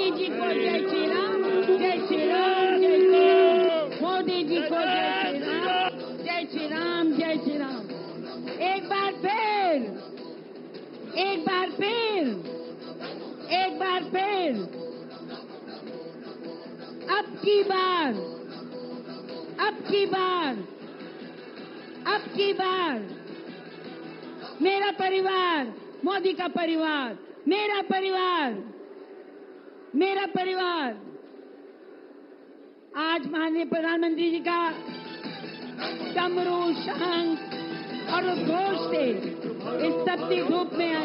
मोदी जी को जय श्री राम, जय श्री राम, जय श्री राम। मोदी जी को जय श्री राम, जय श्री राम, जय श्री राम। एक बार फिर, एक बार फिर, एक बार फिर, अब की बार, अब की बार, अब की बार मेरा परिवार, मोदी का परिवार, मेरा परिवार, मेरा परिवार आज माननीय प्रधानमंत्री जी का डमरू, शंख और उद्घोष से इस तपती धूप में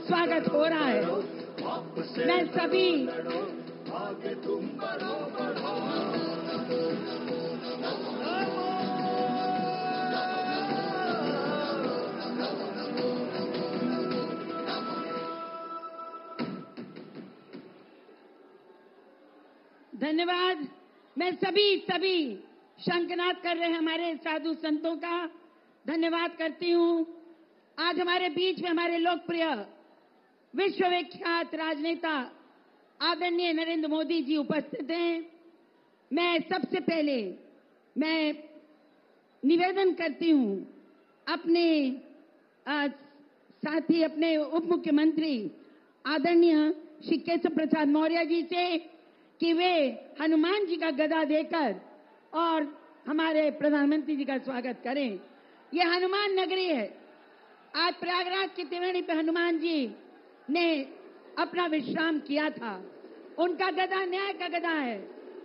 स्वागत हो रहा है। मैं सभी धन्यवाद। मैं सभी शंखनाद कर रहे हैं हमारे साधु संतों का धन्यवाद करती हूं। आज हमारे बीच में हमारे लोकप्रिय विश्वविख्यात राजनेता आदरणीय नरेंद्र मोदी जी उपस्थित हैं। मैं सबसे पहले निवेदन करती हूं अपने साथी, अपने उप मुख्यमंत्री आदरणीय श्री केशव प्रसाद मौर्य जी से कि वे हनुमान जी का गदा देकर और हमारे प्रधानमंत्री जी का स्वागत करें। ये हनुमान नगरी है। आज प्रयागराज की त्रिवेणी पे हनुमान जी ने अपना विश्राम किया था। उनका गदा न्याय का गदा है,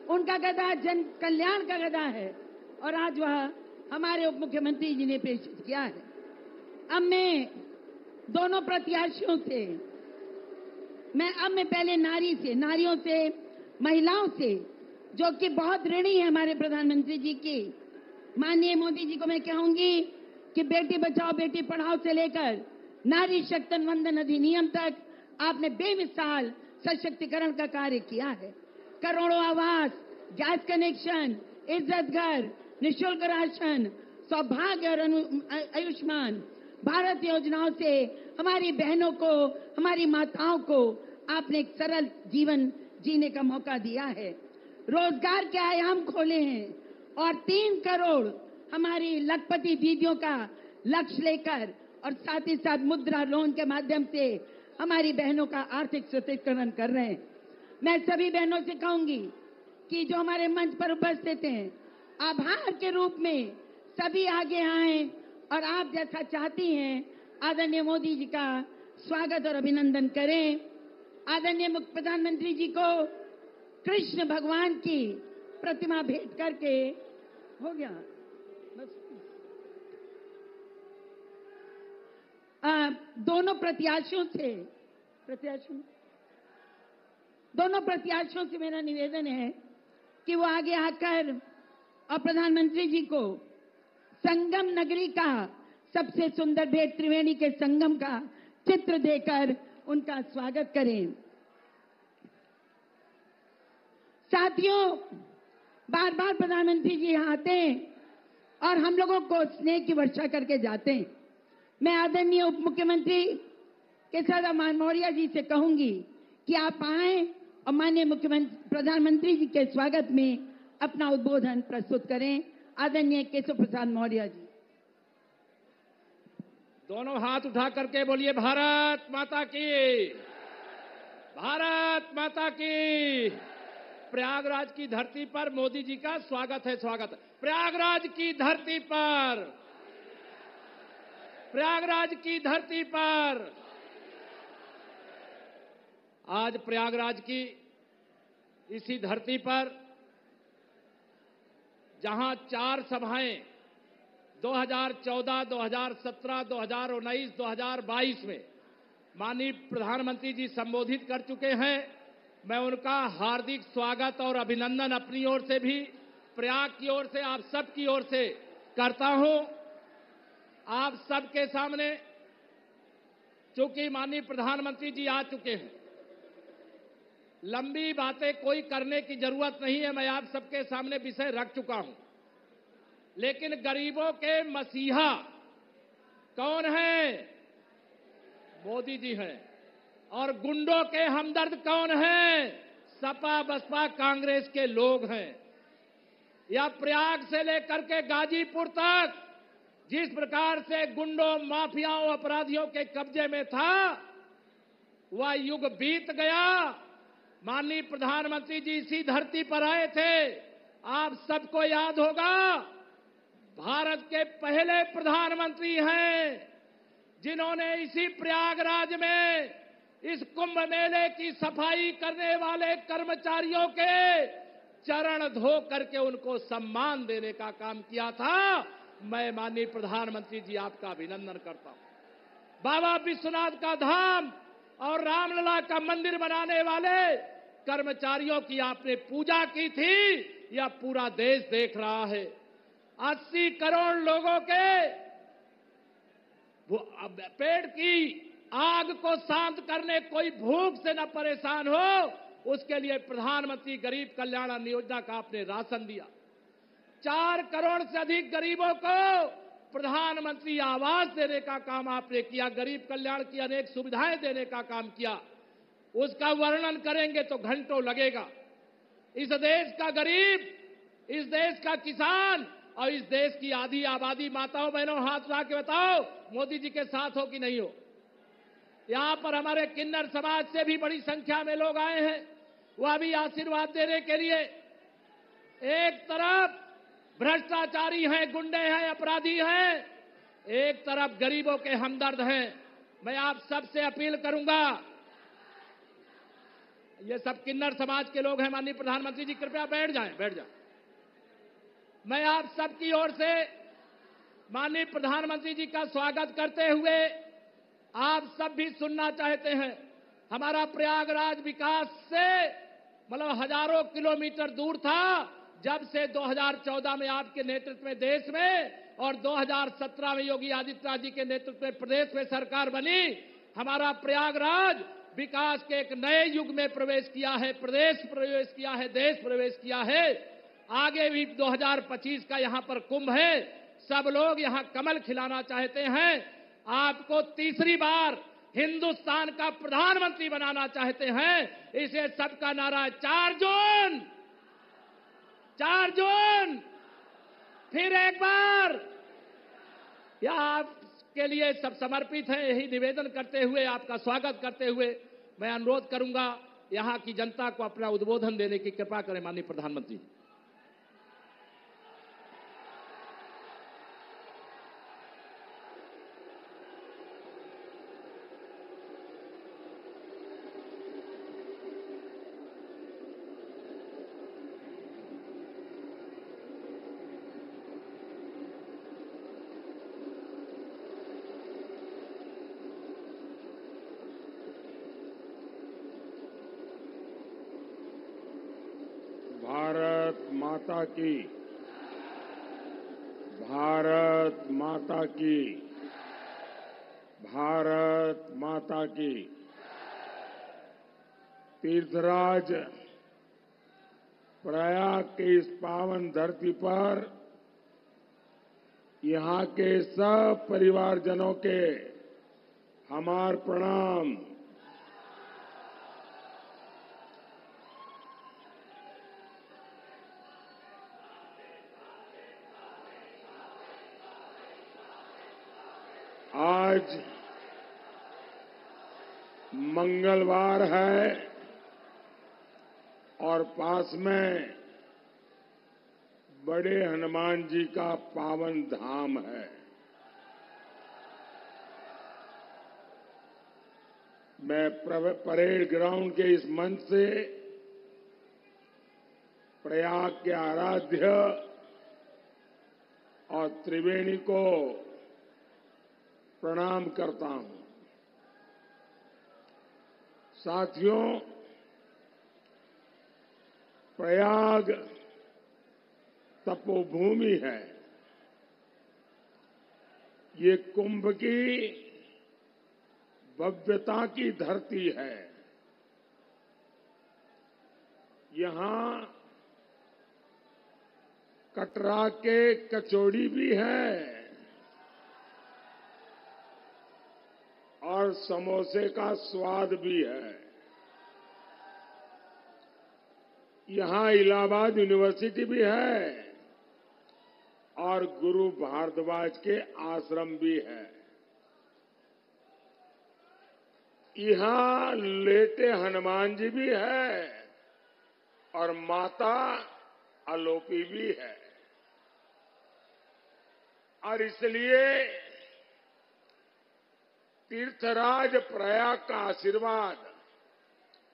उनका गदा जन कल्याण का गदा है और आज वह हमारे उप मुख्यमंत्री जी ने पेश किया है। अब मैं दोनों प्रत्याशियों से, मैं पहले नारियों से, महिलाओं से, जो कि बहुत ऋणी है हमारे प्रधानमंत्री जी की, माननीय मोदी जी को मैं कहूंगी कि बेटी बचाओ बेटी पढ़ाओ से लेकर नारी शक्ति वंदन अधिनियम तक आपने बेमिसाल सशक्तिकरण का कार्य किया है। करोड़ों आवास, गैस कनेक्शन, इज्जत घर, निःशुल्क राशन, सौभाग्य और आयुष्मान भारत योजनाओं से हमारी बहनों को, हमारी माताओं को आपने एक सरल जीवन जीने का मौका दिया है। रोजगार के आयाम खोले हैं और 3 करोड़ हमारी लखपति दीदियों का लक्ष्य लेकर और साथ ही साथ मुद्रा लोन के माध्यम से हमारी बहनों का आर्थिक सशक्तिकरण कर रहे हैं। मैं सभी बहनों से कहूंगी कि जो हमारे मंच पर उपस्थित हैं, आभार के रूप में सभी आगे आए और आप जैसा चाहती हैं आदरणीय मोदी जी का स्वागत और अभिनंदन करें। आदरणीय मुख्य प्रधानमंत्री जी को कृष्ण भगवान की प्रतिमा भेंट करके हो गया बस। दोनों प्रत्याशियों से मेरा निवेदन है कि वो आगे आकर और प्रधानमंत्री जी को संगम नगरी का सबसे सुंदर भेंट त्रिवेणी के संगम का चित्र देकर उनका स्वागत करें। साथियों, बार बार प्रधानमंत्री जी यहाँ आते हैं और हम लोगों को स्नेह की वर्षा करके जाते हैं। मैं आदरणीय उप मुख्यमंत्री केशव मौर्य जी से कहूंगी कि आप आए और माननीय मुख्यमंत्री प्रधानमंत्री जी के स्वागत में अपना उद्बोधन प्रस्तुत करें। आदरणीय केशव प्रसाद मौर्य जी। दोनों हाथ उठा करके बोलिए भारत माता की, भारत माता की। प्रयागराज की धरती पर मोदी जी का स्वागत है, स्वागत। प्रयागराज की धरती पर, प्रयागराज की धरती पर आज प्रयागराज की इसी धरती पर जहां 4 सभाएं 2014, 2017, 2019, 2022 में माननीय प्रधानमंत्री जी संबोधित कर चुके हैं, मैं उनका हार्दिक स्वागत और अभिनंदन अपनी ओर से भी, प्रयाग की ओर से, आप सबकी ओर से करता हूं। आप सबके सामने चूंकि माननीय प्रधानमंत्री जी आ चुके हैं, लंबी बातें कोई करने की जरूरत नहीं है। मैं आप सबके सामने विषय रख चुका हूं, लेकिन गरीबों के मसीहा कौन है? मोदी जी हैं। और गुंडों के हमदर्द कौन है? सपा बसपा कांग्रेस के लोग हैं। या प्रयाग से लेकर के गाजीपुर तक जिस प्रकार से गुंडों, माफियाओं, अपराधियों के कब्जे में था, वह युग बीत गया। माननीय प्रधानमंत्री जी इसी धरती पर आए थे। आप सबको याद होगा, भारत के पहले प्रधानमंत्री हैं जिन्होंने इसी प्रयागराज में इस कुंभ मेले की सफाई करने वाले कर्मचारियों के चरण धो करके उनको सम्मान देने का काम किया था। मैं माननीय प्रधानमंत्री जी आपका अभिनंदन करता हूं। बाबा विश्वनाथ का धाम और रामलला का मंदिर बनाने वाले कर्मचारियों की आपने पूजा की थी, यह पूरा देश देख रहा है। 80 करोड़ लोगों के पेट की आग को शांत करने, कोई भूख से न परेशान हो, उसके लिए प्रधानमंत्री गरीब कल्याण अन्न योजना का आपने राशन दिया। 4 करोड़ से अधिक गरीबों को प्रधानमंत्री आवास देने का काम आपने किया। गरीब कल्याण की अनेक सुविधाएं देने का काम किया। उसका वर्णन करेंगे तो घंटों लगेगा। इस देश का गरीब, इस देश का किसान और इस देश की आधी आबादी, माताओं बहनों हाथ उठा के बताओ, मोदी जी के साथ हो कि नहीं हो। यहां पर हमारे किन्नर समाज से भी बड़ी संख्या में लोग आए हैं, वह भी आशीर्वाद देने के लिए। एक तरफ भ्रष्टाचारी हैं, गुंडे हैं, अपराधी हैं, एक तरफ गरीबों के हमदर्द हैं। मैं आप सबसे अपील करूंगा, ये सब किन्नर समाज के लोग हैं। माननीय प्रधानमंत्री जी कृपया बैठ जाएं, बैठ जाएं। मैं आप सबकी ओर से माननीय प्रधानमंत्री जी का स्वागत करते हुए आप सब भी सुनना चाहते हैं। हमारा प्रयागराज विकास से मतलब हजारों किलोमीटर दूर था। जब से 2014 में आपके नेतृत्व में देश में और 2017 में योगी आदित्यनाथ जी के नेतृत्व में प्रदेश में सरकार बनी, हमारा प्रयागराज विकास के एक नए युग में प्रवेश किया है। प्रदेश प्रवेश किया है, देश प्रवेश किया है। आगे भी 2025 का यहां पर कुंभ है। सब लोग यहां कमल खिलाना चाहते हैं। आपको तीसरी बार हिंदुस्तान का प्रधानमंत्री बनाना चाहते हैं। इसे सबका नारा 4 जून, 4 जून, फिर एक बार। यह आपके लिए सब समर्पित है। यही निवेदन करते हुए, आपका स्वागत करते हुए मैं अनुरोध करूंगा, यहां की जनता को अपना उद्बोधन देने की कृपा करें। माननीय प्रधानमंत्री। भारत माता की, भारत माता की, भारत माता की। तीर्थराज प्रयाग के इस पावन धरती पर यहां के सब परिवारजनों के हमार प्रणाम। आज मंगलवार है और पास में बड़े हनुमान जी का पावन धाम है। मैं परेड ग्राउंड के इस मंच से प्रयाग के आराध्य और त्रिवेणी को प्रणाम करता हूं। साथियों, प्रयाग तपोभूमि है। ये कुंभ की भव्यता की धरती है। यहां कटरा के कचौड़ी भी है और समोसे का स्वाद भी है। यहां इलाहाबाद यूनिवर्सिटी भी है और गुरु भारद्वाज के आश्रम भी है। यहां लेटे हनुमान जी भी है और माता आलोपी भी है। और इसलिए तीर्थराज प्रयाग का आशीर्वाद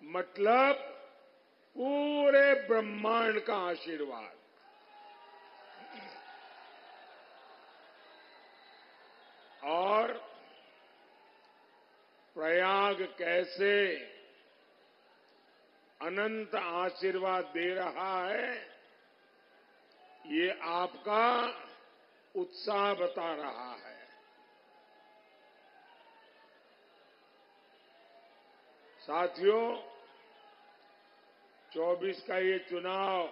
मतलब पूरे ब्रह्मांड का आशीर्वाद। और प्रयाग कैसे अनंत आशीर्वाद दे रहा है, ये आपका उत्साह बता रहा है। साथियों, 24 का ये चुनाव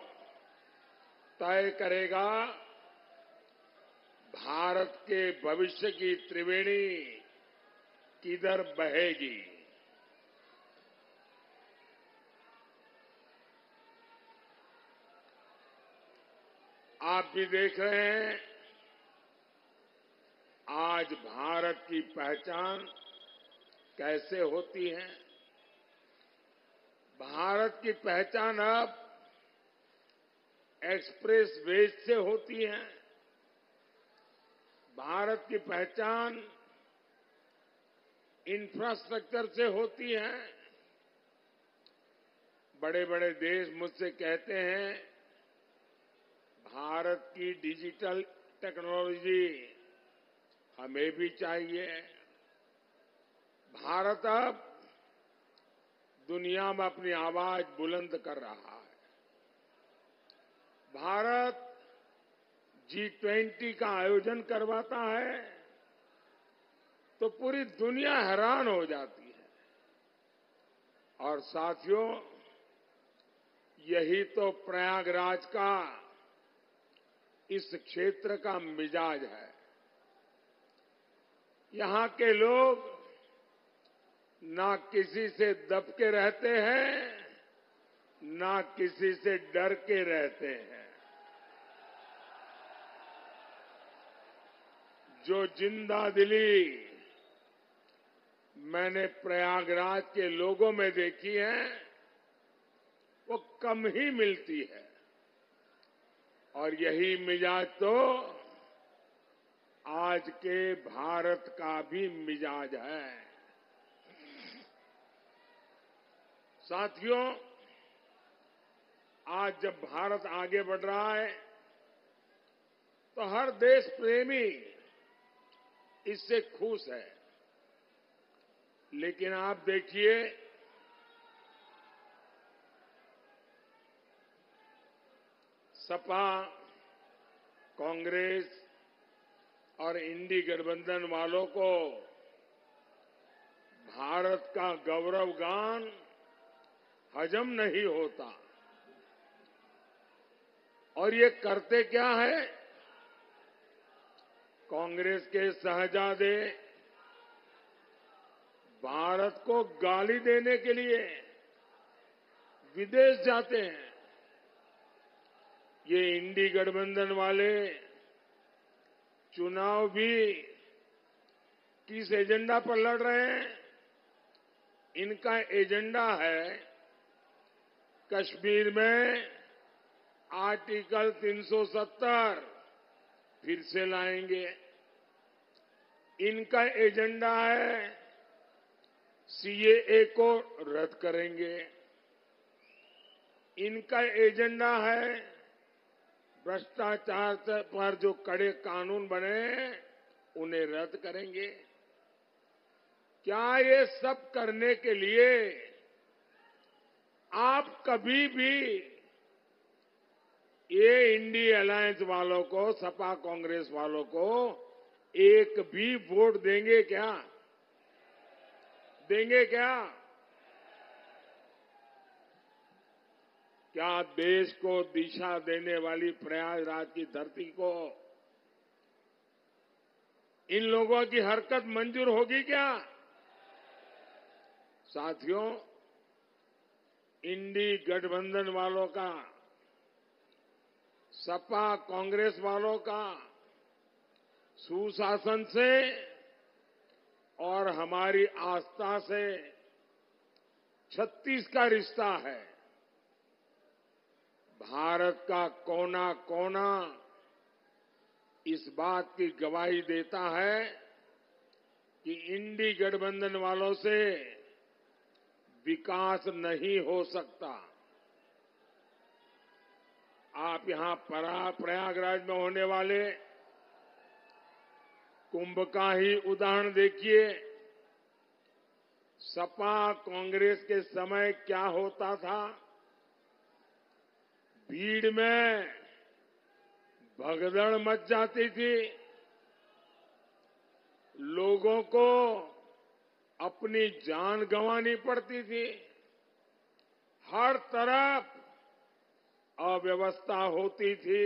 तय करेगा भारत के भविष्य की त्रिवेणी किधर बहेगी। आप भी देख रहे हैं, आज भारत की पहचान कैसे होती है। भारत की पहचान अब एक्सप्रेस वेज से होती है। भारत की पहचान इंफ्रास्ट्रक्चर से होती है। बड़े बड़े देश मुझसे कहते हैं, भारत की डिजिटल टेक्नोलॉजी हमें भी चाहिए। भारत अब दुनिया में अपनी आवाज बुलंद कर रहा है। भारत G20 का आयोजन करवाता है तो पूरी दुनिया हैरान हो जाती है। और साथियों, यही तो प्रयागराज का इस क्षेत्र का मिजाज है। यहां के लोग ना किसी से दब के रहते हैं, ना किसी से डर के रहते हैं। जो जिंदा दिली मैंने प्रयागराज के लोगों में देखी है, वो कम ही मिलती है। और यही मिजाज तो आज के भारत का भी मिजाज है। साथियों, आज जब भारत आगे बढ़ रहा है तो हर देश प्रेमी इससे खुश है। लेकिन आप देखिए, सपा, कांग्रेस और इंडी गठबंधन वालों को भारत का गौरव गान हजम नहीं होता। और ये करते क्या है? कांग्रेस के शहजादे भारत को गाली देने के लिए विदेश जाते हैं। ये इंडी गठबंधन वाले चुनाव भी किस एजेंडा पर लड़ रहे हैं? इनका एजेंडा है कश्मीर में आर्टिकल 370 फिर से लाएंगे। इनका एजेंडा है सीएए को रद्द करेंगे। इनका एजेंडा है भ्रष्टाचार पर जो कड़े कानून बने उन्हें रद्द करेंगे। क्या ये सब करने के लिए आप कभी भी ये इंडी अलायंस वालों को, सपा कांग्रेस वालों को एक भी वोट देंगे क्या? देंगे क्या? क्या देश को दिशा देने वाली प्रयागराज की धरती को इन लोगों की हरकत मंजूर होगी क्या? साथियों, इंडी गठबंधन वालों का, सपा कांग्रेस वालों का सुशासन से और हमारी आस्था से 36 का रिश्ता है। भारत का कोना कोना इस बात की गवाही देता है कि इंडी गठबंधन वालों से विकास नहीं हो सकता। आप यहां प्रयागराज में होने वाले कुंभ का ही उदाहरण देखिए। सपा कांग्रेस के समय क्या होता था? भीड़ में भगदड़ मच जाती थी, लोगों को अपनी जान गंवानी पड़ती थी, हर तरफ अव्यवस्था होती थी।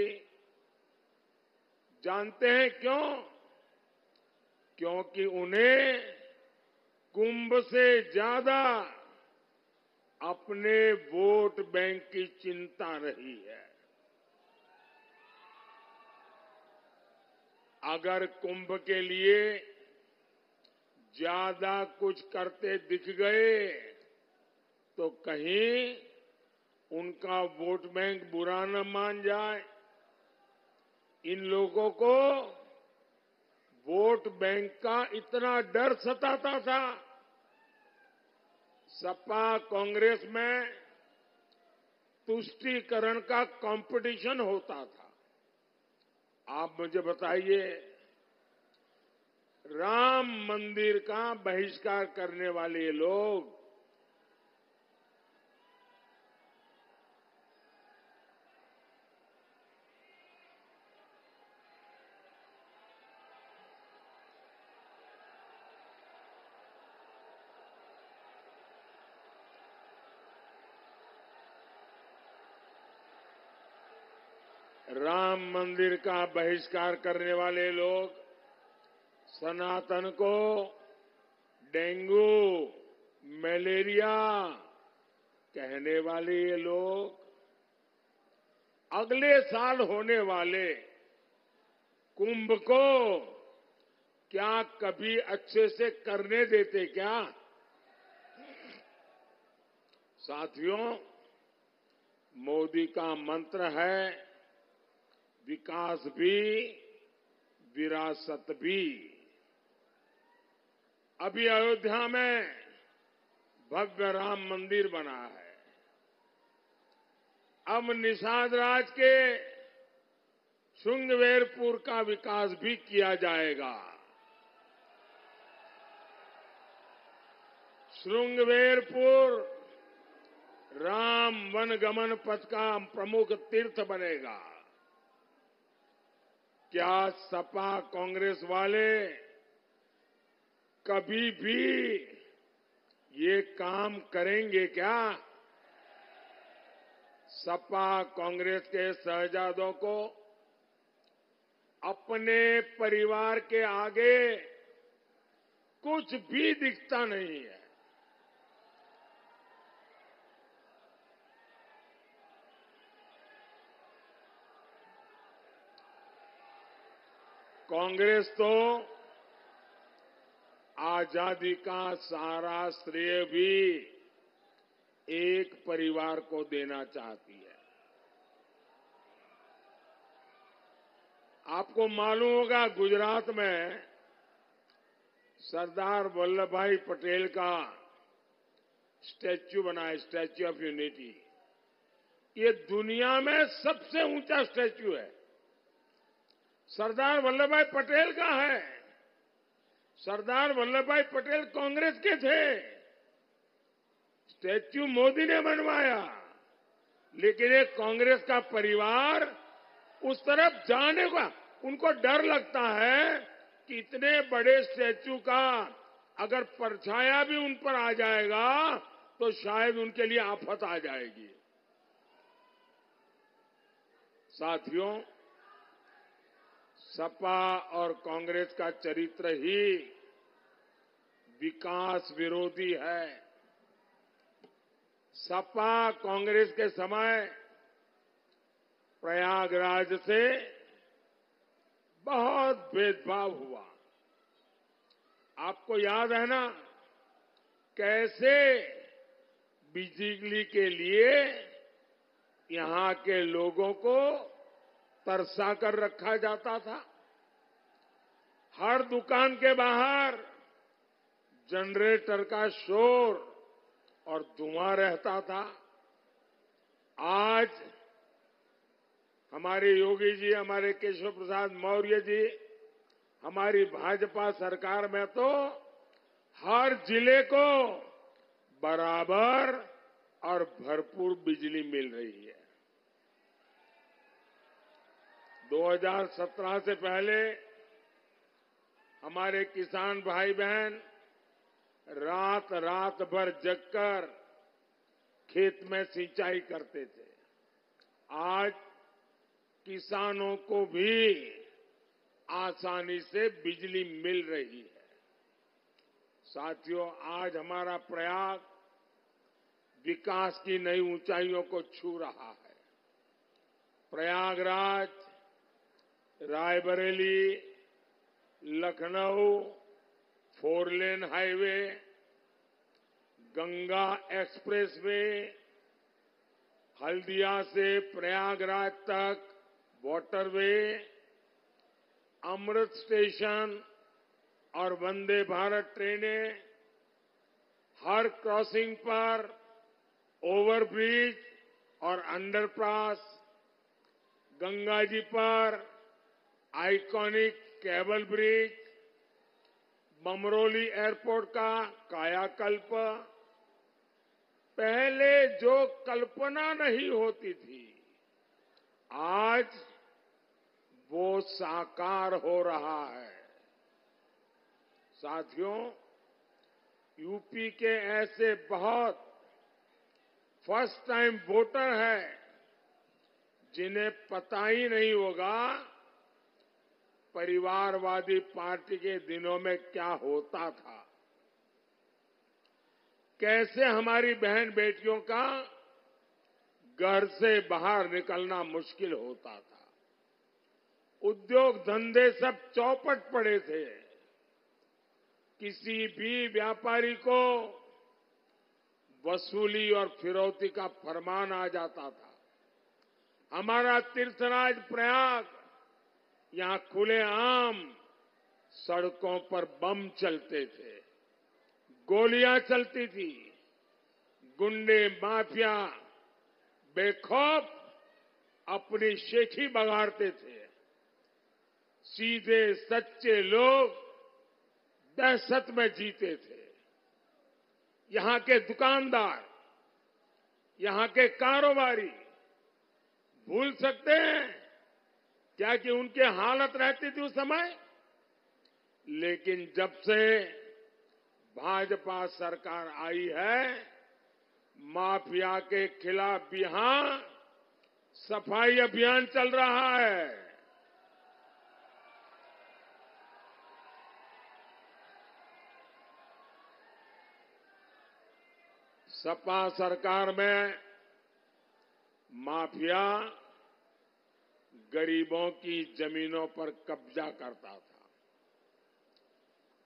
जानते हैं क्यों? क्योंकि उन्हें कुंभ से ज्यादा अपने वोट बैंक की चिंता रही है। अगर कुंभ के लिए ज्यादा कुछ करते दिख गए तो कहीं उनका वोट बैंक बुरा न मान जाए। इन लोगों को वोट बैंक का इतना डर सताता था। सपा कांग्रेस में तुष्टीकरण का कंपटीशन होता था। आप मुझे बताइए, राम मंदिर का बहिष्कार करने वाले ये लोग राम मंदिर का बहिष्कार करने वाले लोग, सनातन को डेंगू, मलेरिया कहने वाले ये लोग अगले साल होने वाले कुंभ को क्या कभी अच्छे से करने देते क्या? साथियों, मोदी का मंत्र है विकास भी विरासत भी। अभी अयोध्या में भव्य राम मंदिर बना है। अब निषाद राज के श्रृंगवेरपुर का विकास भी किया जाएगा। श्रृंगवेरपुर राम वनगमन पथ का प्रमुख तीर्थ बनेगा। क्या सपा कांग्रेस वाले कभी भी ये काम करेंगे क्या? सपा कांग्रेस के शहजादों को अपने परिवार के आगे कुछ भी दिखता नहीं है। कांग्रेस तो आजादी का सारा श्रेय भी एक परिवार को देना चाहती है। आपको मालूम होगा, गुजरात में सरदार वल्लभ भाई पटेल का स्टैच्यू बना है, स्टैच्यू ऑफ यूनिटी। ये दुनिया में सबसे ऊंचा स्टैच्यू है। सरदार वल्लभ भाई पटेल का है। सरदार वल्लभ भाई पटेल कांग्रेस के थे। स्टैच्यू मोदी ने बनवाया, लेकिन एक कांग्रेस का परिवार उस तरफ जाने का उनको डर लगता है कि इतने बड़े स्टैच्यू का अगर परछाया भी उन पर आ जाएगा तो शायद उनके लिए आफत आ जाएगी। साथियों, सपा और कांग्रेस का चरित्र ही विकास विरोधी है। सपा कांग्रेस के समय प्रयागराज से बहुत भेदभाव हुआ। आपको याद है ना, कैसे बिजली के लिए यहां के लोगों को तरसा कर रखा जाता था। हर दुकान के बाहर जनरेटर का शोर और धुआं रहता था। आज हमारे योगी जी, हमारे केशव प्रसाद मौर्य जी, हमारी भाजपा सरकार में तो हर जिले को बराबर और भरपूर बिजली मिल रही है। 2017 से पहले हमारे किसान भाई बहन रात रात भर जगकर खेत में सिंचाई करते थे। आज किसानों को भी आसानी से बिजली मिल रही है। साथियों, आज हमारा प्रयाग विकास की नई ऊंचाइयों को छू रहा है। Prayagraj, Raebareli, Lucknow 4 lane highway, Ganga expressway, Haldia से प्रयागराज तक वाटरवे, अमृत स्टेशन और वंदे भारत ट्रेनें, हर क्रॉसिंग पर ओवरब्रिज और अंडरपास, गंगा जी पर iconic cable bridge, Bamrauli airport का कायाकल्प, पहले जो कल्पना नहीं होती थी, आज वो साकार हो रहा है। साथियों, यूपी के ऐसे बहुत फर्स्ट टाइम वोटर हैं जिन्हें पता ही नहीं होगा परिवारवादी पार्टी के दिनों में क्या होता था, कैसे हमारी बहन बेटियों का घर से बाहर निकलना मुश्किल होता था। उद्योग धंधे सब चौपट पड़े थे। किसी भी व्यापारी को वसूली और फिरौती का फरमान आ जाता था। हमारा तीर्थराज प्रयाग, यहां खुलेआम सड़कों पर बम चलते थे, गोलियां चलती थी, गुंडे माफिया बेखौफ अपनी शेखी बगाड़ते थे। सीधे सच्चे लोग दहशत में जीते थे। यहां के दुकानदार, यहां के कारोबारी भूल सकते हैं क्या कि उनकी हालत रहती थी उस समय? लेकिन जब से भाजपा सरकार आई है, माफिया के खिलाफ यहां सफाई अभियान चल रहा है। सपा सरकार में माफिया गरीबों की जमीनों पर कब्जा करता था।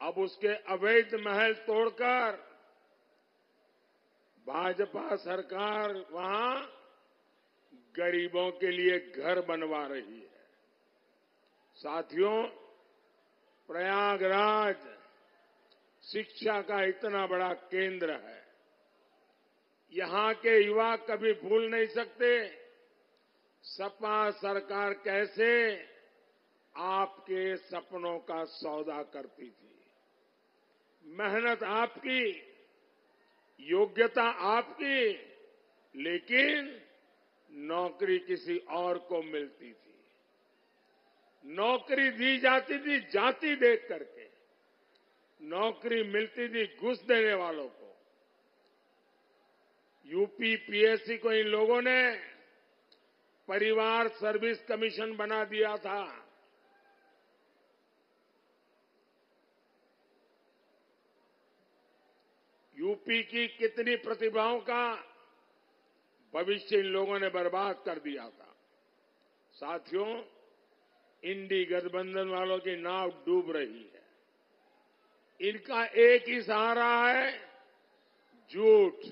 अब उसके अवैध महल तोड़कर भाजपा सरकार वहां गरीबों के लिए घर बनवा रही है। साथियों, प्रयागराज शिक्षा का इतना बड़ा केंद्र है। यहां के युवा कभी भूल नहीं सकते सपा सरकार कैसे आपके सपनों का सौदा करती थी। मेहनत आपकी, योग्यता आपकी, लेकिन नौकरी किसी और को मिलती थी। नौकरी दी जाती थी जाति देख करके, नौकरी मिलती थी घूस देने वालों को। यूपी पीएससी को इन लोगों ने परिवार सर्विस कमीशन बना दिया था। यूपी की कितनी प्रतिभाओं का भविष्य इन लोगों ने बर्बाद कर दिया था। साथियों, इंडी गठबंधन वालों की नाव डूब रही है। इनका एक ही सहारा है, झूठ,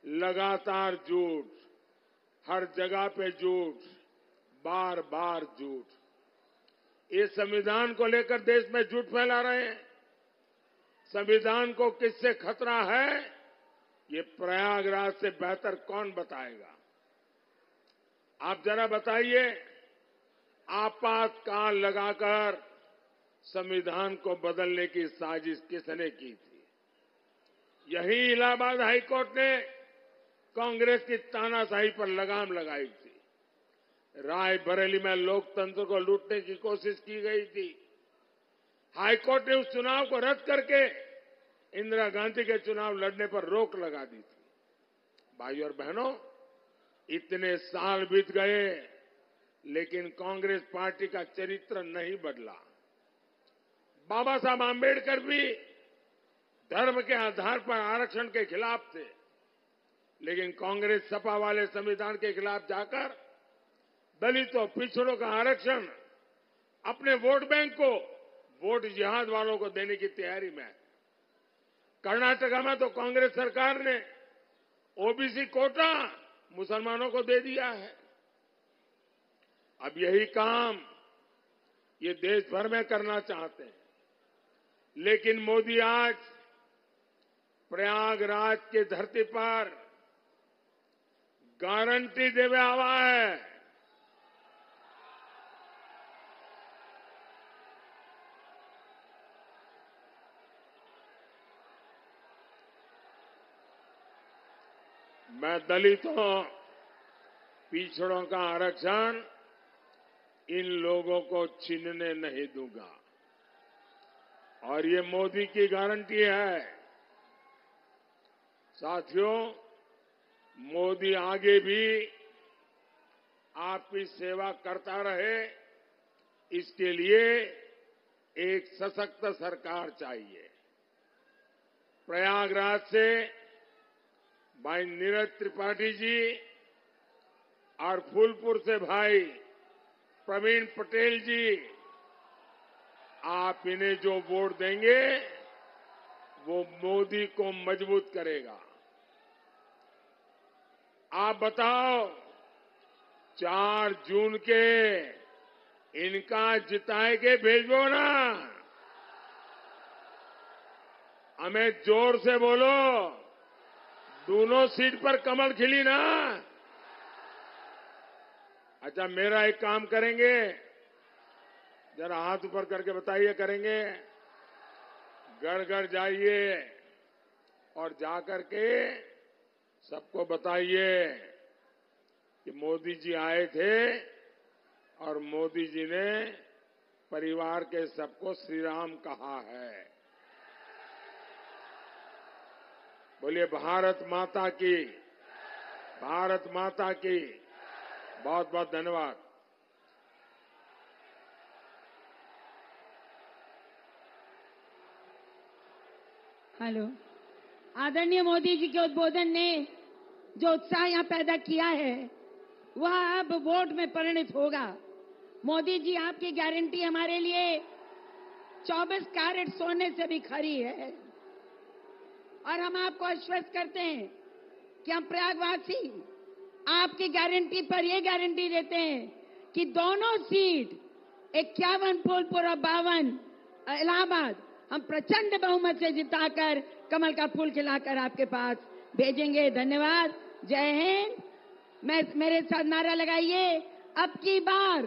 लगातार झूठ, हर जगह पे झूठ, बार बार झूठ। ये संविधान को लेकर देश में झूठ फैला रहे हैं। संविधान को किससे खतरा है, ये प्रयागराज से बेहतर कौन बताएगा। आप जरा बताइए, आपातकाल लगाकर संविधान को बदलने की साजिश किसने की थी? यही इलाहाबाद हाईकोर्ट ने कांग्रेस की तानाशाही पर लगाम लगाई थी। रायबरेली में लोकतंत्र को लूटने की कोशिश की गई थी। हाईकोर्ट ने उस चुनाव को रद्द करके इंदिरा गांधी के चुनाव लड़ने पर रोक लगा दी थी। भाइयों और बहनों, इतने साल बीत गए लेकिन कांग्रेस पार्टी का चरित्र नहीं बदला। बाबा साहब आंबेडकर भी धर्म के आधार पर आरक्षण के खिलाफ थे, लेकिन कांग्रेस सपा वाले संविधान के खिलाफ जाकर दलितों, पिछड़ों का आरक्षण अपने वोट बैंक को वोट जिहाद वालों को देने की तैयारी में है। कर्नाटका में तो कांग्रेस सरकार ने ओबीसी कोटा मुसलमानों को दे दिया है। अब यही काम ये देश भर में करना चाहते हैं, लेकिन मोदी आज प्रयागराज की धरती पर गारंटी देवे आवा है। मैं दलितों, पिछड़ों का आरक्षण इन लोगों को छीनने नहीं दूंगा और ये मोदी की गारंटी है। साथियों, मोदी आगे भी आपकी सेवा करता रहे, इसके लिए एक सशक्त सरकार चाहिए। प्रयागराज से भाई नीरज त्रिपाठी जी और फूलपुर से भाई प्रवीण पटेल जी, आप इन्हें जो वोट देंगे वो मोदी को मजबूत करेगा। आप बताओ, 4 जून के इनका जिताए के भेजो ना। हमें जोर से बोलो, दोनों सीट पर कमल खिली ना। अच्छा, मेरा एक काम करेंगे, जरा हाथ ऊपर करके बताइए, करेंगे? घर घर जाइए और जाकर के सबको बताइए कि मोदी जी आए थे और मोदी जी ने परिवार के सबको श्री राम कहा है। बोलिए भारत माता की, भारत माता की। बहुत बहुत धन्यवाद। हेलो, आदरणीय मोदी जी के उद्बोधन ने जो उत्साह यहां पैदा किया है वह अब वोट में परिणत होगा। मोदी जी, आपकी गारंटी हमारे लिए 24 कैरेट सोने से भी खरी है और हम आपको आश्वस्त करते हैं कि हम प्रयागवासी आपकी गारंटी पर यह गारंटी देते हैं कि दोनों सीट 51 फूलपुर और 52 इलाहाबाद हम प्रचंड बहुमत से जिताकर कमल का फूल खिलाकर आपके पास भेजेंगे। धन्यवाद। जय हिंद। मेरे साथ नारा लगाइए, अब की बार